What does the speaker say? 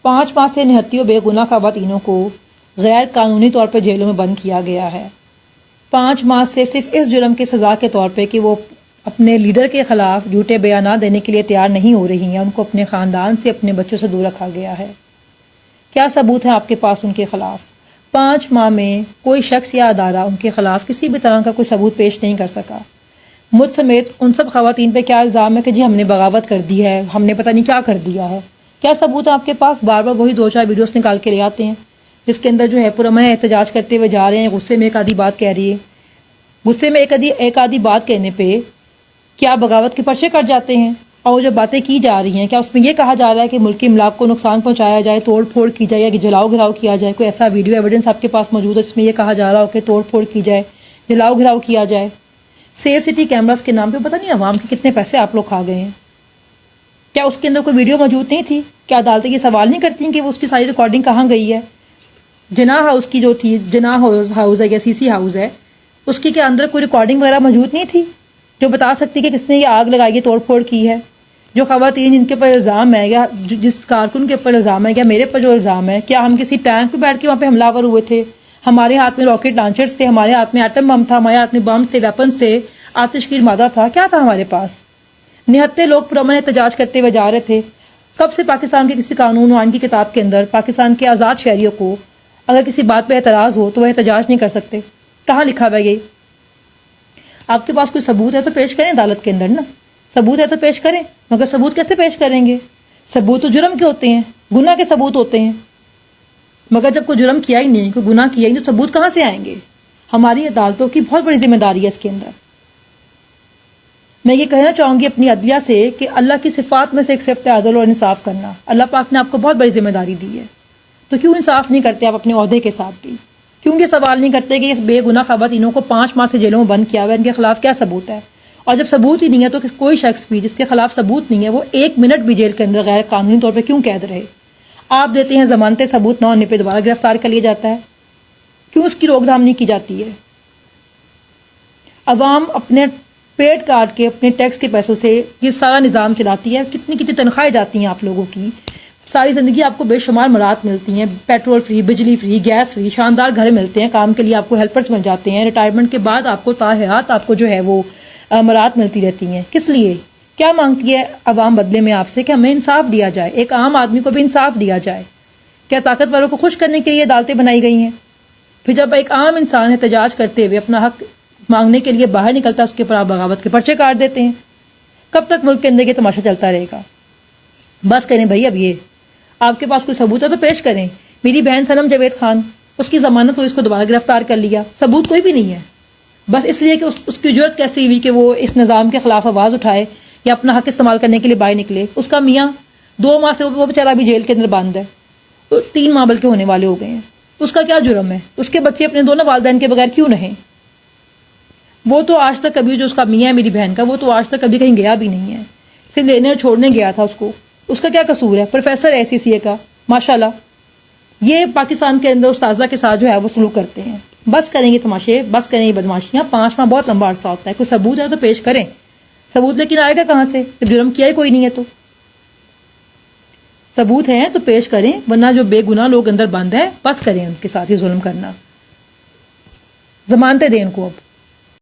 5 ماہ سے نہتی و بے گناہ خواتینوں کو غیر قانونی طور پر جیلوں میں بند کیا گیا ہے۔ 5 ماہ سے صرف اس جرم کی سزا کے طور پہ کہ وہ اپنے لیڈر کے خلاف جھوٹے بیانات دینے کے لیے تیار نہیں ہو رہی ہیں، ان کو اپنے خاندان سے، اپنے بچوں سے دور رکھا گیا ہے۔ کیا ثبوت ہے آپ کے پاس ان کے خلاف؟ 5 ماہ میں کوئی شخص یا ادارہ ان کے خلاف کسی بھی طرح کا کوئی ثبوت پیش نہیں کر سکا۔ مجھ سمیت ان سب خواتین پہ کیا الزام ہے کہ جی ہم نے بغاوت کر دی ہے، ہم نے پتہ نہیں کیا کر دیا ہے۔ کیا ثبوت ہے آپ کے پاس؟ بار بار وہی 2-4 ویڈیوز نکال کے لے آتے ہیں جس کے اندر جو ہے پرامن احتجاج کرتے ہوئے جا رہے ہیں، غصے میں ایک آدھی بات کہہ رہی ہے، غصے میں ایک آدھی بات کہنے پہ کیا بغاوت کے پرچے کٹ جاتے ہیں؟ اور جو باتیں کی جا رہی ہیں کیا اس میں یہ کہا جا رہا ہے کہ ملکی املاک کو نقصان پہنچایا جائے، توڑ پھوڑ کی جائے یا جلاؤ گھراؤ کیا جائے؟ کوئی ایسا ویڈیو ایویڈنس آپ کے پاس موجود ہے جس میں یہ کہا جا رہا ہو کہ توڑ پھوڑ کی جائے، جلاؤ گھراؤ کیا جائے؟ سیف سٹی کیمراز کے نام پہ پتہ نہیں عوام کے کتنے پیسے آپ لوگ کھا گئے ہیں۔ کیا اس کے اندر کوئی ویڈیو موجود نہیں تھی؟ کیا عدالتیں یہ سوال نہیں کرتی ہیں کہ وہ اس کی ساری ریکارڈنگ کہاں گئی ہے؟ جناح ہاؤس کی جو تھی، جناح ہاؤس ہے یا سی سی ہاؤس ہے، اس کی کیا اندر کوئی ریکارڈنگ وغیرہ موجود نہیں تھی جو بتا سکتی کہ کس نے یہ آگ لگائی ہے، توڑ پھوڑ کی ہے؟ جو خواتین جن کے اوپر الزام ہے یا جس کارکن کے اوپر الزام ہے یا میرے پر جو الزام ہے، کیا ہم کسی ٹینک پہ بیٹھ کے وہاں پہ حملہ ور ہوئے تھے؟ ہمارے ہاتھ میں راکٹ لانچرز تھے، ہمارے ہاتھ میں ایٹم بم تھا، ہمارے ہاتھ میں بمز تھے، ویپنز تھے، آتش گیر مادہ تھا، کیا تھا ہمارے پاس؟ نہتے لوگ پرامن احتجاج کرتے ہوئے جا رہے تھے۔ کب سے پاکستان کے کسی قانون و آئین کی کتاب کے اندر پاکستان کے آزاد شہریوں کو اگر کسی بات پہ اعتراض ہو تو وہ احتجاج نہیں کر سکتے؟ کہاں لکھا ہوا یہ؟ آپ کے پاس کوئی ثبوت ہے تو پیش کریں عدالت کے اندر نا، ثبوت ہے تو پیش کریں، مگر ثبوت کیسے پیش کریں گے؟ ثبوت تو جرم کے ہوتے ہیں، گناہ کے ثبوت ہوتے ہیں، مگر جب کوئی جرم کیا ہی نہیں، کوئی گناہ کیا ہی نہیں تو ثبوت کہاں سے آئیں گے؟ ہماری عدالتوں کی بہت بڑی ذمہ داری ہے اس کے اندر۔ میں یہ کہنا چاہوں گی اپنی عدلیہ سے کہ اللہ کی صفات میں سے ایک صفت عدل اور انصاف کرنا۔ اللہ پاک نے آپ کو بہت بڑی ذمہ داری دی ہے، تو کیوں انصاف نہیں کرتے آپ اپنے عہدے کے ساتھ بھی؟ کیوں یہ سوال نہیں کرتے کہ یہ بے گناہ خواتینوں کو 5 ماہ سے جیلوں میں بند کیا ہوا ہے، ان کے خلاف کیا ثبوت ہے؟ اور جب ثبوت ہی نہیں ہے تو کوئی شخص بھی جس کے خلاف ثبوت نہیں ہے وہ 1 منٹ بھی جیل کے اندر غیر قانونی طور پہ کیوں قید رہے؟ آپ دیتے ہیں ضمانتیں، ثبوت نہ ہونے پہ دوبارہ گرفتار کر لیا جاتا ہے، کیوں اس کی روک تھام نہیں کی جاتی ہے؟ عوام اپنے پیٹ کاٹ کے اپنے ٹیکس کے پیسوں سے یہ سارا نظام چلاتی ہے۔ کتنی تنخواہیں جاتی ہیں آپ لوگوں کی، ساری زندگی آپ کو بے شمار مرات ملتی ہیں، پیٹرول فری، بجلی فری، گیس فری، شاندار گھر ملتے ہیں، کام کے لیے آپ کو ہیلپرز مل جاتے ہیں، ریٹائرمنٹ کے بعد آپ کو تا حیات آپ کو جو ہے وہ مرات ملتی رہتی ہیں۔ کس لیے؟ کیا مانگتی ہے عوام بدلے میں آپ سے؟ کہ ہمیں انصاف دیا جائے، ایک عام آدمی کو بھی انصاف دیا جائے۔ کیا طاقتوروں کو خوش کرنے کے لیے عدالتیں بنائی گئی ہیں؟ پھر جب ایک عام انسان احتجاج کرتے ہوئے اپنا حق مانگنے کے لیے باہر نکلتا ہے، اس کے اوپر آپ بغاوت کے پرچے کاٹ دیتے ہیں۔ کب تک ملک کے اندر یہ تماشا چلتا رہے گا؟ بس کریں بھائی، اب یہ آپ کے پاس کوئی ثبوت ہے تو پیش کریں۔ میری بہن صنم جاوید خان، اس کی ضمانت ہوئی، اس کو دوبارہ گرفتار کر لیا، ثبوت کوئی بھی نہیں ہے، بس اس لیے کہ اس کی جرت کیسی ہوئی کہ وہ اس نظام کے خلاف آواز اٹھائے یا اپنا حق استعمال کرنے کے لیے باہر نکلے۔ اس کا میاں 2 ماہ سے وہ بیچارہ بھی جیل کے اندر بند ہے، 3 ماہ بلکہ ہونے والے ہو گئے ہیں۔ اس کا کیا جرم ہے؟ اس کے بچے اپنے دونوں والدین کے بغیر کیوں رہیں؟ وہ تو آج تک کبھی، جو اس کا میاں ہے میری بہن کا، وہ تو آج تک کبھی کہیں گیا بھی نہیں ہے، صرف لینے اور چھوڑنے گیا تھا اس کو۔ اس کا کیا قصور ہے؟ پروفیسر ہے سی سی اے کا، ماشاءاللہ۔ یہ پاکستان کے اندر استاذہ کے ساتھ جو ہے وہ سلوک کرتے ہیں۔ بس کریں گے تماشے، بس کریں گے بدماشیاں۔ 5 ماہ بہت لمبا عرصہ ہوتا ہے، کوئی ثبوت ہے تو پیش کریں۔ ثبوت لیکن آئے گا کہاں سے جب جرم کیا ہی کوئی نہیں ہے؟ تو ثبوت ہیں تو پیش کریں، ورنہ جو بے گناہ لوگ اندر بند ہیں بس کریں ان کے ساتھ یہ ظلم کرنا، ضمانتیں دیں ان کو اب۔